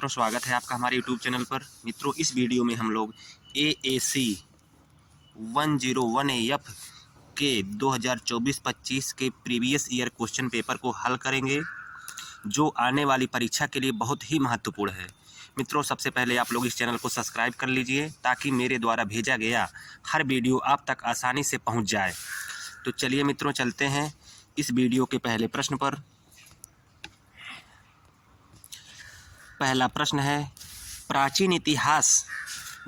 मित्रों, स्वागत है आपका हमारे YouTube चैनल पर। मित्रों, इस वीडियो में हम लोग AAC 101AF के 2024-25 के प्रीवियस ईयर क्वेश्चन पेपर को हल करेंगे, जो आने वाली परीक्षा के लिए बहुत ही महत्वपूर्ण है। मित्रों, सबसे पहले आप लोग इस चैनल को सब्सक्राइब कर लीजिए ताकि मेरे द्वारा भेजा गया हर वीडियो आप तक आसानी से पहुँच जाए। तो चलिए मित्रों, चलते हैं इस वीडियो के पहले प्रश्न पर। पहला प्रश्न है, प्राचीन इतिहास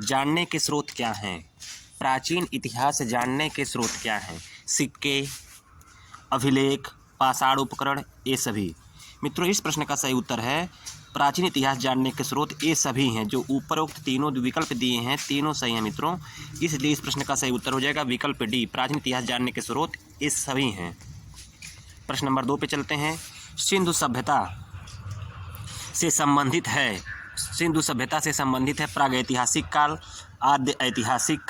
जानने के स्रोत क्या हैं? प्राचीन इतिहास जानने के स्रोत क्या हैं? सिक्के, अभिलेख, पाषाण उपकरण, ये सभी। मित्रों, इस प्रश्न का सही उत्तर है प्राचीन इतिहास जानने के स्रोत ये सभी हैं। जो उपरोक्त तीनों विकल्प दिए हैं तीनों सही हैं मित्रों, इसलिए इस प्रश्न का सही उत्तर हो जाएगा विकल्प डी, प्राचीन इतिहास जानने के स्रोत ये सभी हैं। प्रश्न नंबर 2 पे चलते हैं। सिंधु सभ्यता से संबंधित है, सिंधु सभ्यता से संबंधित है प्रागैतिहासिक काल, आद्य ऐतिहासिक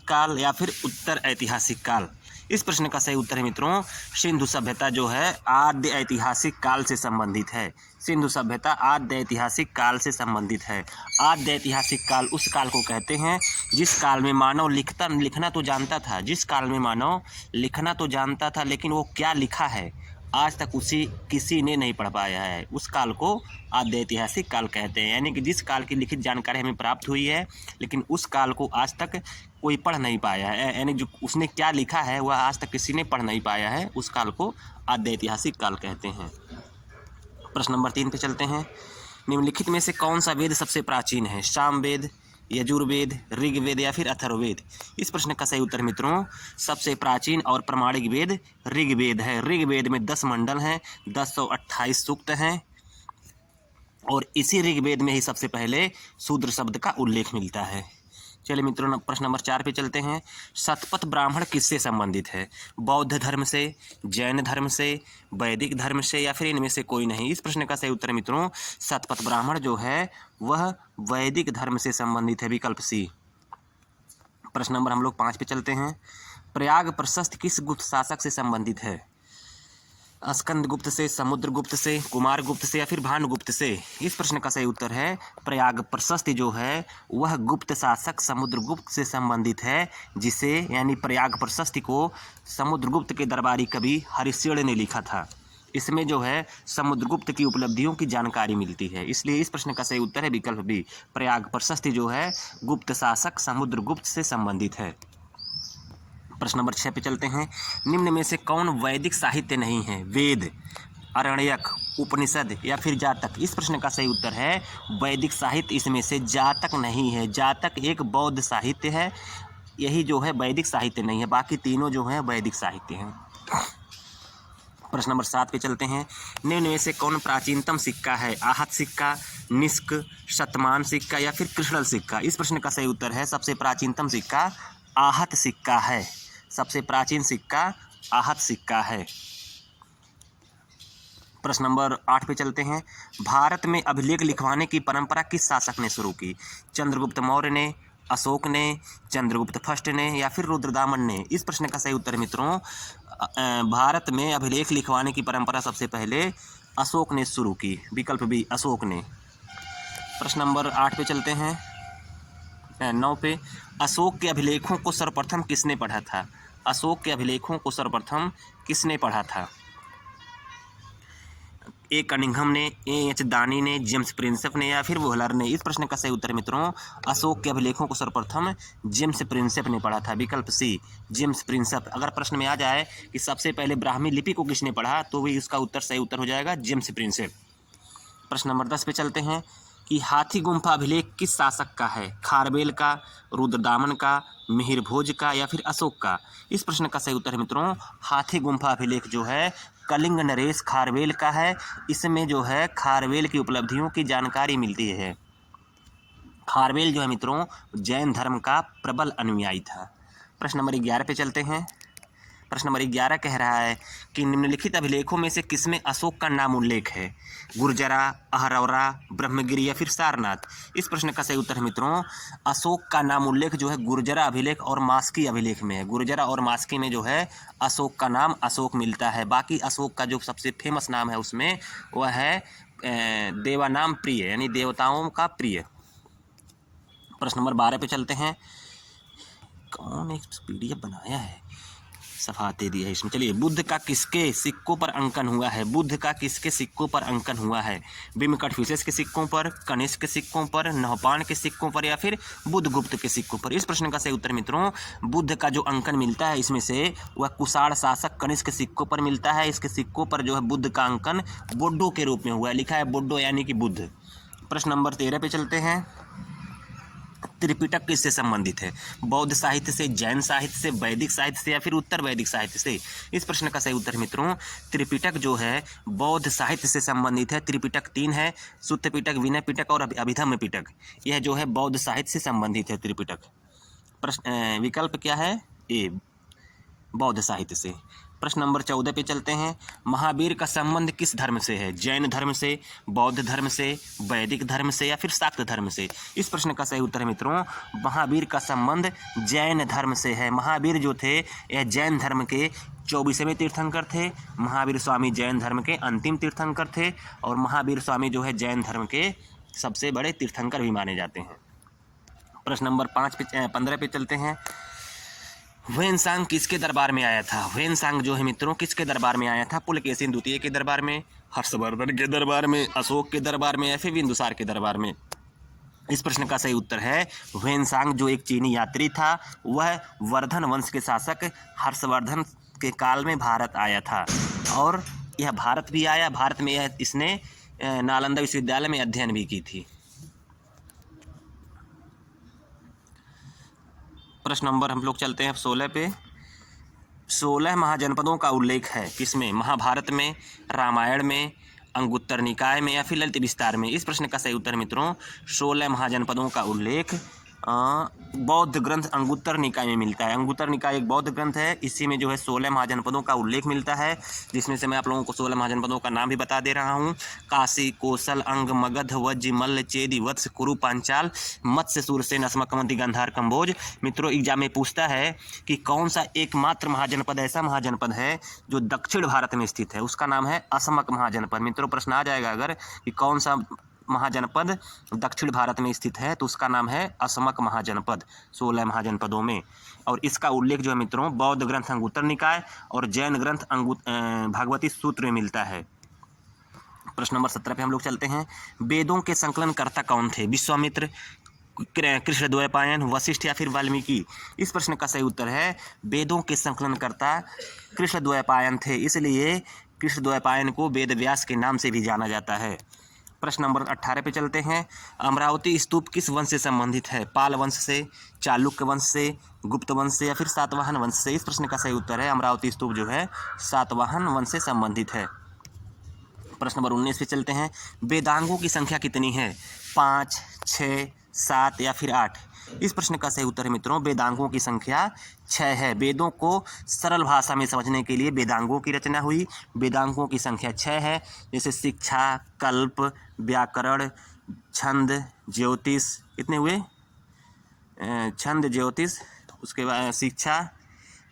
काल या फिर उत्तर ऐतिहासिक काल। इस प्रश्न का सही उत्तर है मित्रों, सिंधु सभ्यता जो है आद्य ऐतिहासिक काल से संबंधित है। सिंधु सभ्यता आद्य ऐतिहासिक काल से संबंधित है। आद्य ऐतिहासिक काल उस काल को कहते हैं जिस काल में मानव लिखना तो जानता था, जिस काल में मानव लिखना तो जानता था, लेकिन वो क्या लिखा है आज तक किसी ने नहीं पढ़ पाया है। उस काल को आद्य ऐतिहासिक काल कहते हैं। यानी कि जिस काल की लिखित जानकारी हमें प्राप्त हुई है, लेकिन उस काल को आज तक कोई पढ़ नहीं पाया है, यानी जो उसने क्या लिखा है वह आज तक किसी ने पढ़ नहीं पाया है, उस काल को आद्य ऐतिहासिक काल कहते हैं। प्रश्न नंबर 3 पे चलते हैं। निम्नलिखित में से कौन सा वेद सबसे प्राचीन है? सामवेद, यजुर्वेद, ऋग्वेद या फिर अथर्ववेद? इस प्रश्न का सही उत्तर मित्रों, सबसे प्राचीन और प्रमाणिक वेद ऋग्वेद है। ऋग्वेद में 10 मंडल हैं, 1028 सूक्त हैं और इसी ऋग्वेद में ही सबसे पहले शूद्र शब्द का उल्लेख मिलता है। चलिए मित्रों, प्रश्न नंबर 4 पे चलते हैं। शतपथ ब्राह्मण किससे संबंधित है? बौद्ध धर्म से, जैन धर्म से, वैदिक धर्म से या फिर इनमें से कोई नहीं? इस प्रश्न का सही उत्तर मित्रों, शतपथ ब्राह्मण जो है वह वैदिक धर्म से संबंधित है, विकल्प सी। प्रश्न नंबर हम लोग 5 पे चलते हैं। प्रयाग प्रशस्त किस गुप्त शासक से संबंधित है? स्कंदगुप्त से, समुद्रगुप्त से, कुमारगुप्त से या फिर भानुगुप्त से? इस प्रश्न का सही उत्तर है प्रयाग प्रशस्ति जो है वह गुप्त शासक समुद्रगुप्त से संबंधित है, जिसे यानी प्रयाग प्रशस्ति को समुद्रगुप्त के दरबारी कवि हरिश्चंद्र ने लिखा था। इसमें जो है समुद्रगुप्त की उपलब्धियों की जानकारी मिलती है, इसलिए इस प्रश्न का सही उत्तर है विकल्प बी, प्रयाग प्रशस्ति जो है गुप्त शासक समुद्रगुप्त से संबंधित है। प्रश्न नंबर 6 पे चलते हैं। निम्न में से कौन वैदिक साहित्य नहीं है? वेद, आरण्यक, उपनिषद या फिर जातक? इस प्रश्न का सही उत्तर है वैदिक साहित्य इसमें से जातक नहीं है। जातक एक बौद्ध साहित्य है, यही जो है वैदिक साहित्य नहीं है, बाकी तीनों जो है वैदिक साहित्य हैं। प्रश्न नंबर 7 पे चलते हैं। निम्न में से कौन प्राचीनतम सिक्का है? आहत सिक्का, निष्क, शतमान सिक्का या फिर कृष्णल सिक्का? इस प्रश्न का सही उत्तर है सबसे प्राचीनतम सिक्का आहत सिक्का है। सबसे प्राचीन सिक्का आहत सिक्का है। प्रश्न नंबर 8 पे चलते हैं। भारत में अभिलेख लिखवाने की परंपरा किस शासक ने शुरू की? चंद्रगुप्त मौर्य ने, अशोक ने, चंद्रगुप्त फर्स्ट ने या फिर रुद्रदामन ने? इस प्रश्न का सही उत्तर मित्रों, भारत में अभिलेख लिखवाने की परंपरा सबसे पहले अशोक ने शुरू की, विकल्प बी, अशोक ने। प्रश्न नंबर 8 पे चलते हैं। 9 पे, अशोक के अभिलेखों को सर्वप्रथम किसने पढ़ा था? अशोक के अभिलेखों को सर्वप्रथम किसने पढ़ा था? ए कनिंघम ने, एच दानी ने, जेम्स प्रिंसेप ने या फिर वोहलर ने? इस प्रश्न का सही उत्तर मित्रों, अशोक के अभिलेखों को सर्वप्रथम जेम्स प्रिंसेप ने पढ़ा था, विकल्प सी, जेम्स प्रिंसेप। अगर प्रश्न में आ जाए कि सबसे पहले ब्राह्मी लिपि को किसने पढ़ा, तो भी इसका उत्तर सही उत्तर हो जाएगा जेम्स प्रिंसेप। प्रश्न नंबर 10 पे चलते हैं कि हाथी गुम्फा अभिलेख किस शासक का है? खारवेल का, रुद्रदामन का, मिहिर भोज का या फिर अशोक का? इस प्रश्न का सही उत्तर है मित्रों, हाथी गुम्फा अभिलेख जो है कलिंग नरेश खारवेल का है। इसमें जो है खारवेल की उपलब्धियों की जानकारी मिलती है। खारवेल जो है मित्रों जैन धर्म का प्रबल अनुयायी था। प्रश्न नंबर 11 पे चलते हैं। प्रश्न नंबर 11 कह रहा है कि निम्नलिखित अभिलेखों में से किसमें अशोक का नाम उल्लेख है? गुर्जरा, अहरौरा, ब्रह्मगिरी या फिर सारनाथ? इस प्रश्न का सही उत्तर है मित्रों, अशोक का नाम उल्लेख जो है गुर्जरा अभिलेख और मास्की अभिलेख में है। गुर्जरा और मास्की में जो है अशोक का नाम अशोक मिलता है। बाकी अशोक का जो सबसे फेमस नाम है उसमें वह है देवानाम प्रिय यानी देवताओं का प्रिय। प्रश्न नंबर 12 पे चलते हैं। कौन एक PDF बनाया है, सफा दे दिया है इसमें। चलिए, बुद्ध का किसके सिक्कों पर अंकन हुआ है? बुद्ध का किसके सिक्कों पर अंकन हुआ है? भीम कन्फ्यूशियस के सिक्कों पर, कनिष्क के सिक्कों पर, नहपान के सिक्कों पर या फिर बुद्धगुप्त के सिक्कों पर? इस प्रश्न का सही उत्तर मित्रों, बुद्ध का जो अंकन मिलता है इसमें से वह कुषाण शासक कनिष्क के सिक्कों पर मिलता है। इसके सिक्कों पर जो है बुद्ध का अंकन बोडो के रूप में हुआ है, लिखा है बोडो यानी कि बुद्ध। प्रश्न नंबर 13 पे चलते हैं। त्रिपिटक किससे संबंधित है? बौद्ध साहित्य से, जैन साहित्य से, वैदिक साहित्य से या फिर उत्तर वैदिक साहित्य से? इस प्रश्न का सही उत्तर मित्रों, त्रिपिटक जो है बौद्ध साहित्य से संबंधित है। त्रिपिटक 3 है, सुत्त पिटक, विनय पिटक और अभिधम्म पिटक। यह जो है बौद्ध साहित्य से संबंधित है त्रिपिटक। प्रश्न विकल्प क्या है? ए, बौद्ध साहित्य से। प्रश्न नंबर 14 पे चलते हैं। महावीर का संबंध किस धर्म से है? जैन धर्म से, बौद्ध धर्म से, वैदिक धर्म से या फिर शाक्त धर्म से? इस प्रश्न का सही उत्तर मित्रों, महावीर का संबंध जैन धर्म से है। महावीर जो थे यह जैन धर्म के 24वें तीर्थंकर थे। महावीर स्वामी जैन धर्म के अंतिम तीर्थंकर थे और महावीर स्वामी जो है जैन धर्म के सबसे बड़े तीर्थंकर भी माने जाते हैं। प्रश्न नंबर 15 पे चलते हैं। ह्वेनसांग किसके दरबार में आया था? ह्वेनसांग जो है मित्रों किसके दरबार में आया था? पुलकेशिन द्वितीय के दरबार में, हर्षवर्धन के दरबार में, अशोक के दरबार में या फिर बिंदुसार के दरबार में? इस प्रश्न का सही उत्तर है ह्वेनसांग जो एक चीनी यात्री था, वह वर्धन वंश के शासक हर्षवर्धन के काल में भारत आया था और यह भारत भी आया। भारत में इसने नालंदा विश्वविद्यालय में अध्ययन भी की थी। प्रश्न नंबर हम लोग चलते हैं 16 पे। 16 महाजनपदों का उल्लेख है किसमें? महाभारत में, रामायण में, अंगुत्तर निकाय में या फिर ललित विस्तार में? इस प्रश्न का सही उत्तर मित्रों, 16 महाजनपदों का उल्लेख बौद्ध ग्रंथ अंगुत्तर निकाय में मिलता है। अंगुत्तर निकाय एक बौद्ध ग्रंथ है, इसी में जो है 16 महाजनपदों का उल्लेख मिलता है, जिसमें से मैं आप लोगों को 16 महाजनपदों का नाम भी बता दे रहा हूँ। काशी, कोसल, अंग, मगध, वज्र, मल्ल, चेदी, वत्स, कुरु, पांचाल, मत्स्य, सूरसेन, अस्मकमंती, गांधार, कंबोज। मित्रों एग्जाम में पूछता है कि कौन सा एकमात्र महाजनपद ऐसा महाजनपद है जो दक्षिण भारत में स्थित है? उसका नाम है असमक महाजनपद। मित्रों प्रश्न आ जाएगा अगर कि कौन सा महाजनपद दक्षिण भारत में स्थित है, तो उसका नाम है असमक महाजनपद 16 महाजनपदों में। और इसका उल्लेख जो है मित्रों बौद्ध ग्रंथ अंगुत्तर निकाय और जैन ग्रंथ भागवती सूत्र में मिलता है। प्रश्न नंबर 17 पे हम लोग चलते हैं। वेदों के संकलनकर्ता कौन थे? विश्वामित्र, कृष्णद्वैपायन, वशिष्ठ या फिर वाल्मीकि? इस प्रश्न का सही उत्तर है वेदों के संकलनकर्ता कृष्णद्वैपायन थे, इसलिए कृष्णद्वैपायन को वेद व्यास के नाम से भी जाना जाता है। प्रश्न नंबर 18 पे चलते हैं। अमरावती स्तूप किस वंश से संबंधित है? पाल वंश से, चालुक्य वंश से, गुप्त वंश से या फिर सातवाहन वंश से? इस प्रश्न का सही उत्तर है अमरावती स्तूप जो है सातवाहन वंश से संबंधित है। प्रश्न नंबर 19 पे चलते हैं। वेदांगों की संख्या कितनी है? 5, 6, 7 या फिर 8? इस प्रश्न का सही उत्तर है मित्रों वेदांगों की संख्या 6 है। वेदों को सरल भाषा में समझने के लिए वेदांगों की रचना हुई। वेदांगों की संख्या 6 है, जैसे शिक्षा, कल्प, व्याकरण, छंद, ज्योतिष। कितने हुए? छंद, ज्योतिष, उसके बाद शिक्षा,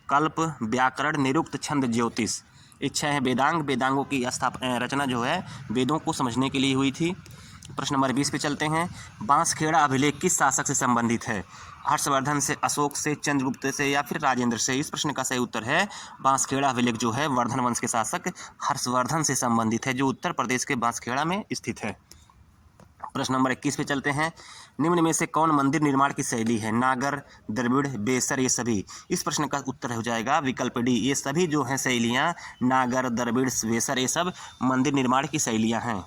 कल्प, व्याकरण, निरुक्त, छंद, ज्योतिष। ये 6 है वेदांग। वेदांगों की रचना जो है वेदों को समझने के लिए हुई थी। प्रश्न नंबर 20 पे चलते हैं। बांसखेड़ा अभिलेख किस शासक से संबंधित है? हर्षवर्धन से, अशोक से, चंद्रगुप्त से या फिर राजेंद्र से? इस प्रश्न का सही उत्तर है बांसखेड़ा अभिलेख जो है वर्धन वंश के शासक हर्षवर्धन से संबंधित है, जो उत्तर प्रदेश के बांसखेड़ा में स्थित है। प्रश्न नंबर 21 पे चलते हैं। निम्न में से कौन मंदिर निर्माण की शैली है? नागर, द्रविड़, बेसर, ये सभी? इस प्रश्न का उत्तर हो जाएगा विकल्प डी। ये सभी जो हैं शैलियाँ, नागर, द्रविड़, बेसर, ये सब मंदिर निर्माण की शैलियाँ हैं।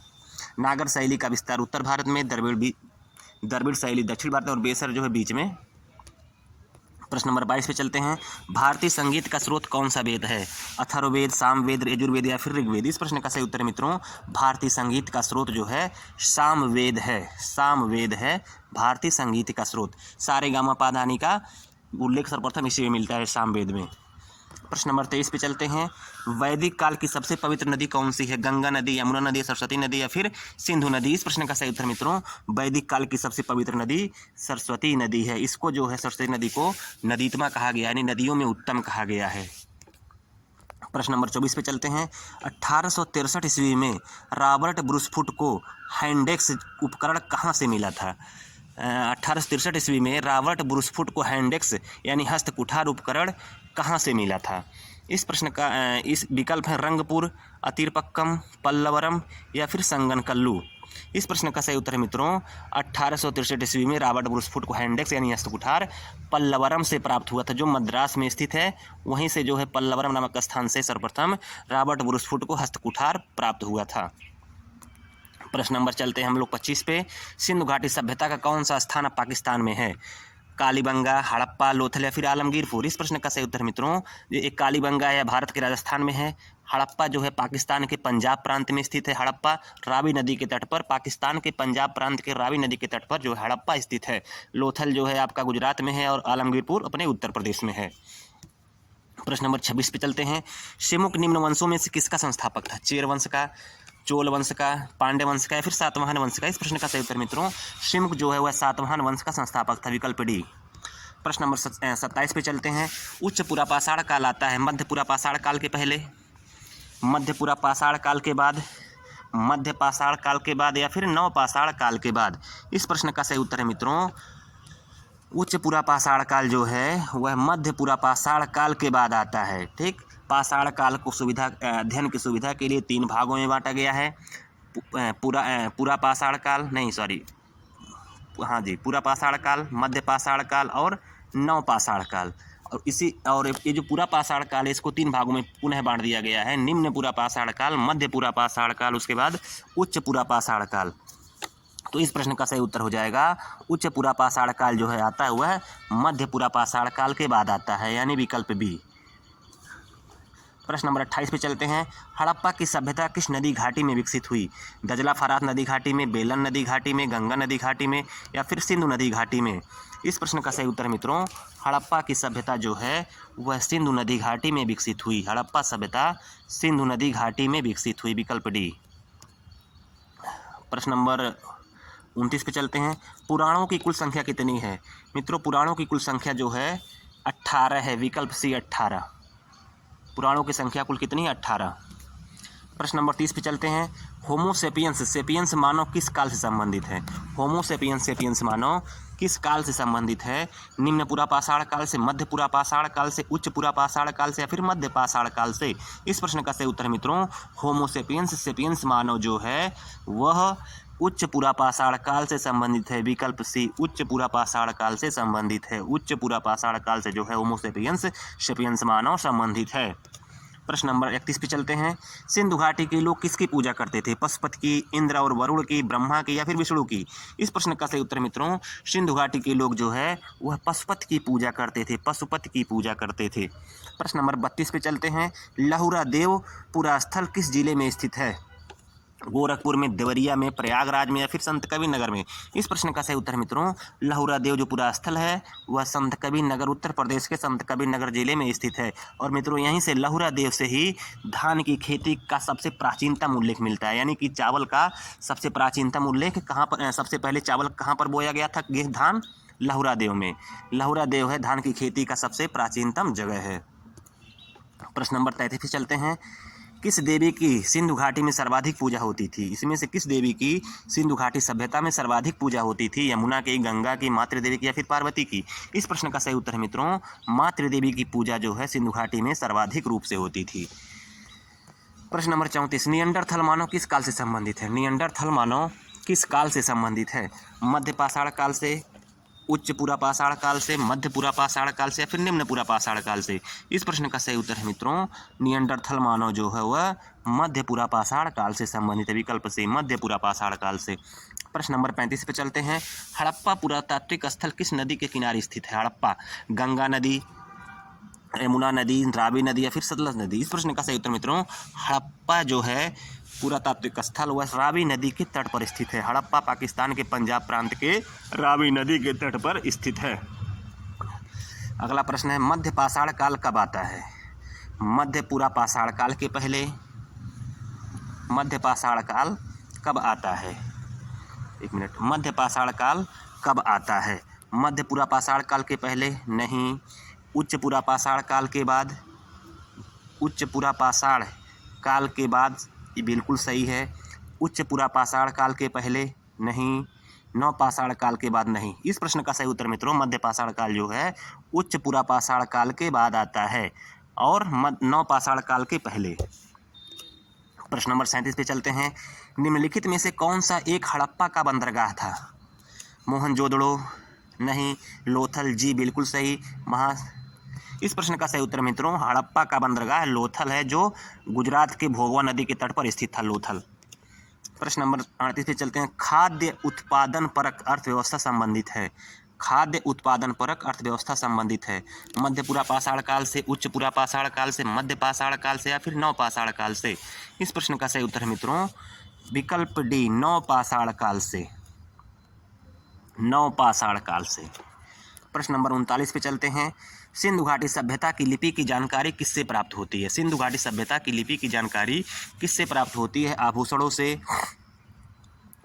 नागर शैली का विस्तार उत्तर भारत में, द्रविड़ शैली दक्षिण भारत में और बेसर जो है बीच में। प्रश्न नंबर 22 पे चलते हैं। भारतीय संगीत का स्रोत कौन सा वेद है? अथर्ववेद, सामवेद, यजुर्वेद या फिर ऋग्वेद? इस प्रश्न का सही उत्तर मित्रों भारतीय संगीत का स्रोत जो है सामवेद है। सामवेद है भारतीय संगीत का स्रोत। सारे गामा पाधानी का उल्लेख सर्वप्रथम इसी में मिलता है, सामवेद में। प्रश्न नंबर 23 पे चलते हैं। वैदिक काल की सबसे पवित्र नदी कौन सी है? गंगा नदी, यमुना नदी, सरस्वती नदी या फिर सिंधु नदी? इस प्रश्न का सही उत्तर मित्रों वैदिक काल की सबसे पवित्र नदी सरस्वती नदी है। इसको जो है सरस्वती नदी को नदीतमा कहा गया, यानी नदियों में उत्तम कहा गया है। प्रश्न नंबर 24 पे चलते हैं। 1863 ईस्वी में रॉबर्ट ब्रूसफुट को हैंडेक्स उपकरण कहाँ से मिला था? 1863 ईस्वी में रॉबर्ट ब्रूसफुट को हैंडेक्स यानी हस्तकुठार उपकरण कहाँ से मिला था? इस प्रश्न का इस विकल्प है रंगपुर, अतिरपक्कम, पल्लवरम या फिर संगनकल्लू। इस प्रश्न का सही उत्तर है मित्रों 1863 ईस्वी में रॉबर्ट ब्रूसफुट को हैंडेक्स यानी हस्तकुठार पल्लवरम से प्राप्त हुआ था, जो मद्रास में स्थित है। वहीं से जो है पल्लवरम नामक स्थान से सर्वप्रथम रॉबर्ट ब्रूसफुट को हस्तकुठार प्राप्त हुआ था। प्रश्न नंबर चलते हैं हम लोग 25 पे। सिंधु घाटी सभ्यता का कौन सा स्थान अब पाकिस्तान में है? कालीबंगा, हड़प्पा, लोथल या फिर आलमगीरपुर। इस प्रश्न का सही उत्तर मित्रों जो एक कालीबंगा है भारत के राजस्थान में है। हड़प्पा जो है पाकिस्तान के पंजाब प्रांत में स्थित है। हड़प्पा रावी नदी के तट पर, पाकिस्तान के पंजाब प्रांत के रावी नदी के तट पर जो है हड़प्पा स्थित है। लोथल जो है आपका गुजरात में है और आलमगीरपुर अपने उत्तर प्रदेश में है। प्रश्न नंबर 26 पे चलते हैं। शिमुक निम्न वंशों में से किसका संस्थापक था? चेर वंश का, चोल वंश का, पांड्य वंश का या फिर सातवाहन वंश का? इस प्रश्न का सही उत्तर मित्रों शिमुक जो है वह सातवाहन वंश का संस्थापक था, विकल्प डी। प्रश्न नंबर 27 पे चलते हैं। उच्च पुरापाषाण काल आता है मध्य पुरापाषाण काल के पहले, मध्य पुरापाषाण काल के बाद, मध्य पाषाण काल के बाद या फिर नवपाषाण काल के बाद? इस प्रश्न का सही उत्तर है मित्रों उच्च पुरापाषाण काल जो है वह मध्य पुरापाषाण काल के बाद आता है। ठीक, पाषाण काल को अध्ययन की सुविधा के लिए 3 भागों में बांटा गया है। पुरापाषाण काल नहीं सॉरी हाँ जी पुरापाषाण काल, मध्य पाषाण काल और नवपाषाण काल। और ये जो पुरापाषाण काल है इसको 3 भागों में पुनः बांट दिया गया है। निम्न पुरापाषाण काल, मध्य पुरापाषाण काल, उसके बाद उच्च पुरापाषाण काल। तो इस प्रश्न का सही उत्तर हो जाएगा उच्च पुरापाषाण काल जो है आता है वह मध्य पुरापाषाण काल के बाद आता है, यानी विकल्प बी। प्रश्न नंबर 28 पे चलते हैं। हड़प्पा की सभ्यता किस नदी घाटी में विकसित हुई? दजला फरात नदी घाटी में, बेलन नदी घाटी में, गंगा नदी घाटी में या फिर सिंधु नदी घाटी में? इस प्रश्न का सही उत्तर मित्रों हड़प्पा की सभ्यता जो है वह सिंधु नदी घाटी में विकसित हुई। हड़प्पा सभ्यता सिंधु नदी घाटी में विकसित हुई, विकल्प डी। प्रश्न नंबर 29 पे चलते हैं। पुराणों की कुल संख्या कितनी है? मित्रों पुराणों की कुल संख्या जो है 18 है, विकल्प सी 18। पुराणों की संख्या कुल कितनी है? 18। प्रश्न नंबर 30 पे चलते हैं। होमोसेपियंस सेपियंस मानव किस काल से संबंधित है? होमोसेपियंस सेपियंस मानव किस काल से संबंधित है? निम्न पुरापाषाण काल से, मध्य पुरापाषाण काल से, उच्च पुरापाषाण काल से या फिर मध्य पाषाण काल से? इस प्रश्न का सही उत्तर मित्रों होमोसेपियंस सेपियंस मानव जो है वह उच्च पुरापाषाण काल से संबंधित है, विकल्प सी उच्च पुरापाषाण काल से संबंधित है। उच्च पुरापाषाण काल से जो है होमोसेपियंस सेपियंस मानव संबंधित है। प्रश्न नंबर 31 पे चलते हैं। सिंधु घाटी के लोग किसकी पूजा करते थे? पशुपति की, इंद्र और वरुण की, ब्रह्मा की या फिर विष्णु की? इस प्रश्न का सही उत्तर मित्रों सिंधु घाटी के लोग जो है वह पशुपति की पूजा करते थे, पशुपति की पूजा करते थे। प्रश्न नंबर 32 पे चलते हैं। लहुरा देव पुरा स्थल किस जिले में स्थित है? गोरखपुर में, देवरिया में, प्रयागराज में या फिर संत कबीर नगर में? इस प्रश्न का सही उत्तर मित्रों लहुरा देव जो पुरा स्थल है वह संत कबीर नगर, उत्तर प्रदेश के संत कबीर नगर जिले में स्थित है। और मित्रों यहीं से लहुरा देव से ही धान की खेती का सबसे प्राचीनतम उल्लेख मिलता है, यानी कि चावल का सबसे प्राचीनतम उल्लेख कहाँ पर, सबसे पहले चावल कहाँ पर बोया गया था? धान लहुरा देव में। लहुरा देव है धान की खेती का सबसे प्राचीनतम जगह है। प्रश्न नंबर 33 पे चलते हैं। किस देवी की सिंधु घाटी में सर्वाधिक पूजा होती थी? इसमें से किस देवी की सिंधु घाटी सभ्यता में सर्वाधिक पूजा होती थी? यमुना की, गंगा की, मातृदेवी की या फिर पार्वती की? इस प्रश्न का सही उत्तर है मित्रों मातृदेवी की पूजा जो है सिंधु घाटी में सर्वाधिक रूप से होती थी। प्रश्न नंबर 34। नियंडरथल मानव किस काल से संबंधित है? नियंडरथल मानव किस काल से संबंधित है? मध्य पाषाण काल से, उच्च पुरापाषाण काल से, मध्य पुरापाषाण काल से या फिर निम्न पुरापाषाण काल से? इस प्रश्न का सही उत्तर है मित्रों नियंडरथल मानव जो है वह मध्य पुरापाषाण काल से संबंधित है, विकल्प से मध्य पुरापाषाण काल से। प्रश्न नंबर 35 पे चलते हैं। हड़प्पा पुरातात्विक स्थल किस नदी के किनारे स्थित है? हड़प्पा गंगा नदी, यमुना नदी, रावी नदी या फिर सतलज नदी? इस प्रश्न का सही उत्तर मित्रों हड़प्पा जो है पुरातात्विक स्थल वह रावी नदी के तट पर स्थित है। हड़प्पा पाकिस्तान के पंजाब प्रांत के रावी नदी के तट पर स्थित है। अगला प्रश्न है मध्य पाषाण काल कब आता है? मध्य पुरापाषाण काल के पहले, मध्य पाषाण काल कब आता है? एक मिनट, मध्य पाषाण काल कब आता है? मध्य पुरापाषाण काल के पहले नहीं, उच्च पुरापाषाण काल के बाद, उच्च पुरापाषाण काल के बाद, ये बिल्कुल सही है। उच्च पुरापाषाण काल के पहले नहीं, नवपाषाण काल के बाद नहीं। इस प्रश्न का सही उत्तर मित्रों मध्यपाषाण काल जो है उच्च पुरापाषाण काल के बाद आता है और नवपाषाण काल के पहले। प्रश्न नंबर 37 पे चलते हैं। निम्नलिखित में से कौन सा एक हड़प्पा का बंदरगाह था? मोहनजोदड़ो नहीं, लोथल जी बिल्कुल सही। इस प्रश्न का सही उत्तर मित्रों हड़प्पा का बंदरगाह लोथल है, जो गुजरात के भोगवा नदी के तट पर स्थित था लोथल। प्रश्न नंबर 38 पे चलते हैं। खाद्य उत्पादन परक अर्थव्यवस्था संबंधित है। खाद्य उत्पादन परक अर्थव्यवस्था संबंधित है मध्य पुरापाषाण काल से, उच्च पुरापाषाण काल से, मध्य पाषाण काल से या फिर नवपाषाण काल से। इस प्रश्न का सही उत्तर मित्रों विकल्प डी नवपाषाण काल से, नवपाषाण काल से। प्रश्न नंबर 39 पे चलते हैं। सिंधु घाटी सभ्यता की लिपि की जानकारी किससे प्राप्त होती है? सिंधु घाटी सभ्यता की लिपि की जानकारी किससे प्राप्त होती है? आभूषणों से,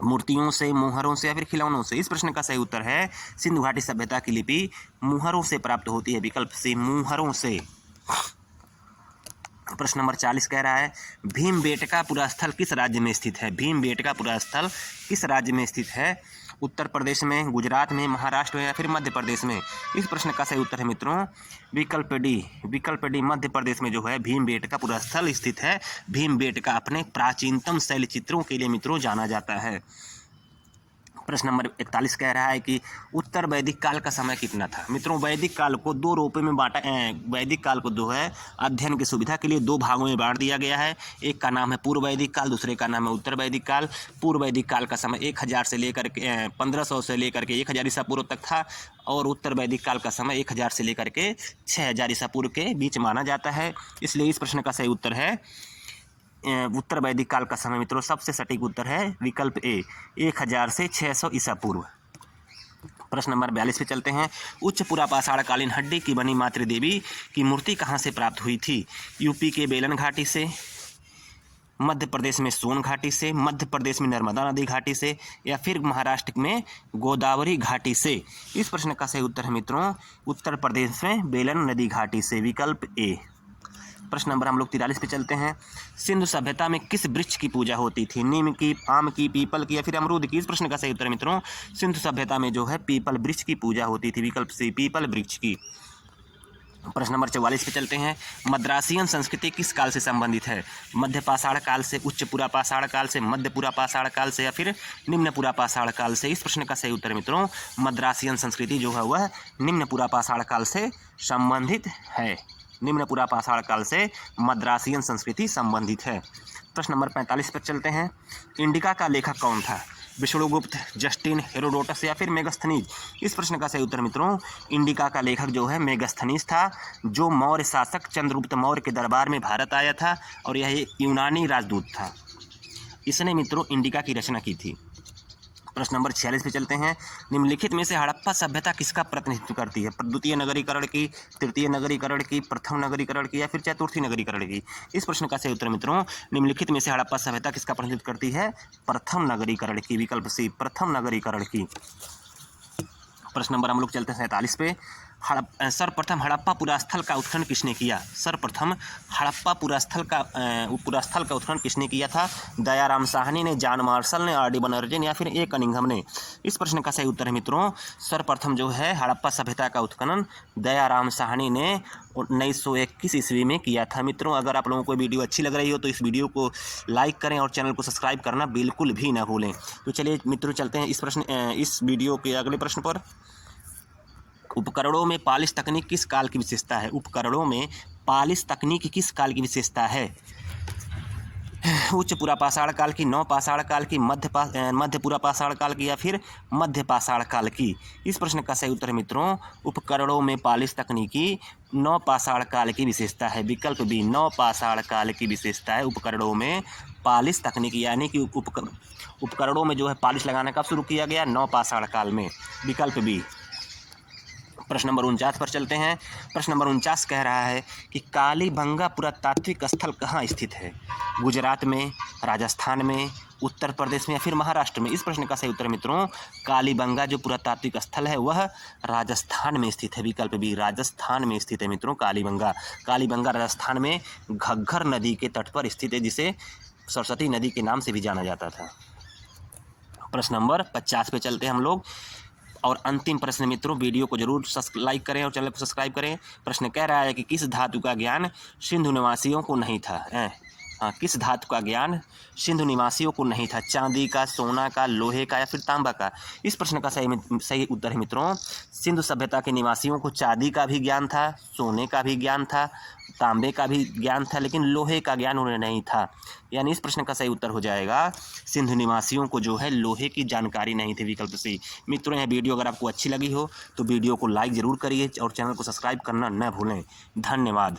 मूर्तियों से, मुहरों से या फिर खिलौनों से? इस प्रश्न का सही उत्तर है सिंधु घाटी सभ्यता की लिपि मुहरों से प्राप्त होती है, विकल्प से मुहरों से। प्रश्न नंबर 40 कह रहा है भीमबेटका पुरास्थल किस राज्य में स्थित है? भीमबेटका पुरास्थल किस राज्य में स्थित है? उत्तर प्रदेश में, गुजरात में, महाराष्ट्र में या फिर मध्य प्रदेश में? इस प्रश्न का सही उत्तर है मित्रों विकल्प डी, विकल्प डी मध्य प्रदेश में जो है भीमबेटका पुरास्थल स्थित है। भीमबेटका अपने प्राचीनतम शैल चित्रों के लिए मित्रों जाना जाता है। प्रश्न नंबर 41 कह रहा है कि उत्तर वैदिक काल का समय कितना था? मित्रों वैदिक काल को दो रूपों में बांटा, वैदिक काल को जो है अध्ययन की सुविधा के लिए दो भागों में बांट दिया गया है। एक का नाम है पूर्व वैदिक काल, दूसरे का नाम है उत्तर वैदिक काल। पूर्व वैदिक काल का समय 1000 से लेकर के 1500 से लेकर के 1000 ईसा पूर्व तक था और उत्तर वैदिक काल का समय 1000 से लेकर के 6000 ईसा पूर्व के बीच माना जाता है। इसलिए इस प्रश्न का सही उत्तर है उत्तर वैदिक काल का समय मित्रों सबसे सटीक उत्तर है विकल्प ए 1000 से 600 ईसा पूर्व। प्रश्न नंबर 42 पे चलते हैं। उच्च पुरापाषाणकालीन हड्डी की बनी मातृ देवी की मूर्ति कहाँ से प्राप्त हुई थी? यूपी के बेलन घाटी से, मध्य प्रदेश में सोन घाटी से, मध्य प्रदेश में नर्मदा नदी घाटी से या फिर महाराष्ट्र में गोदावरी घाटी से? इस प्रश्न का सही उत्तर है मित्रों उत्तर प्रदेश में बेलन नदी घाटी से, विकल्प ए। प्रश्न नंबर हम लोग 43 पे चलते हैं। सिंधु सभ्यता में किस वृक्ष की पूजा होती थी? नीम की, आम की, पीपल की या फिर अमरूद की? इस प्रश्न का सही उत्तर मित्रों सिंधु सभ्यता में जो है पीपल वृक्ष की पूजा होती थी, विकल्प सी पीपल वृक्ष की। प्रश्न नंबर 44 पे चलते हैं। मद्रासियन संस्कृति किस काल से संबंधित है? मध्य पाषाण काल से, उच्च पुरापाषाण काल से, मध्य पुरापाषाण काल से या फिर निम्न पुरापाषाण काल से? इस प्रश्न का सही उत्तर मित्रों मद्रासियन संस्कृति जो है वह निम्न पुरापाषाण काल से संबंधित है। निम्न पुरापाषाण काल से मद्रासियन संस्कृति संबंधित है। प्रश्न नंबर 45 पर चलते हैं। इंडिका का लेखक कौन था? विष्णुगुप्त, जस्टिन, हेरोडोटस या फिर मेगस्थनीज? इस प्रश्न का सही उत्तर मित्रों इंडिका का लेखक जो है मेगस्थनीज था, जो मौर्य शासक चंद्रगुप्त मौर्य के दरबार में भारत आया था और यह यूनानी राजदूत था। इसने मित्रों इंडिका की रचना की थी। प्रश्न नंबर 46 पे चलते हैं। निम्नलिखित में से हड़प्पा सभ्यता किसका प्रतिनिधित्व करती है? द्वितीय नगरीकरण की, तृतीय नगरीकरण की, प्रथम नगरीकरण की या फिर चतुर्थी नगरीकरण की? इस प्रश्न का सही उत्तर मित्रों निम्नलिखित में से हड़प्पा सभ्यता किसका प्रतिनिधित्व करती है? प्रथम नगरीकरण की, विकल्प सी प्रथम नगरीकरण की। प्रश्न नंबर हम लोग चलते हैं 47 पे। सर्वप्रथम हड़प्पा पुरास्थल का उत्खनन किसने किया? सर्वप्रथम हड़प्पा पुरास्थल का उत्खनन किसने किया था? दयाराम साहनी ने, जॉन मार्शल ने, आर डी बनर्जे ने या फिर ए कनिंघम ने? इस प्रश्न का सही उत्तर है मित्रों सर्वप्रथम जो है हड़प्पा सभ्यता का उत्खनन दयाराम साहनी ने 1921 ईस्वी में किया था। मित्रों अगर आप लोगों को वीडियो अच्छी लग रही हो तो इस वीडियो को लाइक करें और चैनल को सब्सक्राइब करना बिल्कुल भी ना भूलें। तो चलिए मित्रों चलते हैं इस वीडियो के अगले प्रश्न पर। उपकरणों में पालिश तकनीक किस काल की विशेषता है? उपकरणों में पालिश तकनीक किस काल की विशेषता है? उच्च पुरापाषाण काल की, नवपाषाण काल की, मध्य पुरापाषाण काल की या फिर मध्य पाषाण काल की? इस प्रश्न का सही उत्तर मित्रों उपकरणों में पालिश तकनीकी नवपाषाण काल की विशेषता है, विकल्प बी नवपाषाण काल की विशेषता है उपकरणों में पालिश तकनीकी, यानी कि उपकरणों में जो है पालिश लगाना कब शुरू किया गया? नवपाषाण काल में, विकल्प बी। प्रश्न नंबर 49 पर चलते हैं। प्रश्न नंबर 49 कह रहा है कि कालीबंगा पुरातात्विक स्थल कहाँ स्थित है? गुजरात में, राजस्थान में, उत्तर प्रदेश में या फिर महाराष्ट्र में? इस प्रश्न का सही उत्तर मित्रों कालीबंगा जो पुरातात्विक स्थल है वह राजस्थान में स्थित है। विकल्प बी राजस्थान में स्थित है मित्रों कालीबंगा। कालीबंगा राजस्थान में घग्गर नदी के तट पर स्थित है, जिसे सरस्वती नदी के नाम से भी जाना जाता था। प्रश्न नंबर 50 पे चलते हैं हम लोग। और अंतिम प्रश्न मित्रों, वीडियो को जरूर लाइक करें और चैनल को सब्सक्राइब करें। प्रश्न कह रहा है कि किस धातु का ज्ञान सिंधु निवासियों को नहीं था? हाँ, किस धातु का ज्ञान सिंधु निवासियों को नहीं था? चांदी का, सोना का, लोहे का या फिर तांबा का? इस प्रश्न का सही उत्तर है मित्रों सिंधु सभ्यता के निवासियों को चांदी का भी ज्ञान था, सोने का भी ज्ञान था, तांबे का भी ज्ञान था, लेकिन लोहे का ज्ञान उन्हें नहीं था। यानी इस प्रश्न का सही उत्तर हो जाएगा सिंधु निवासियों को जो है लोहे की जानकारी नहीं थी। विकल्प सी। मित्रों, यह वीडियो अगर आपको अच्छी लगी हो तो वीडियो को लाइक ज़रूर करिए और चैनल को सब्सक्राइब करना न भूलें। धन्यवाद।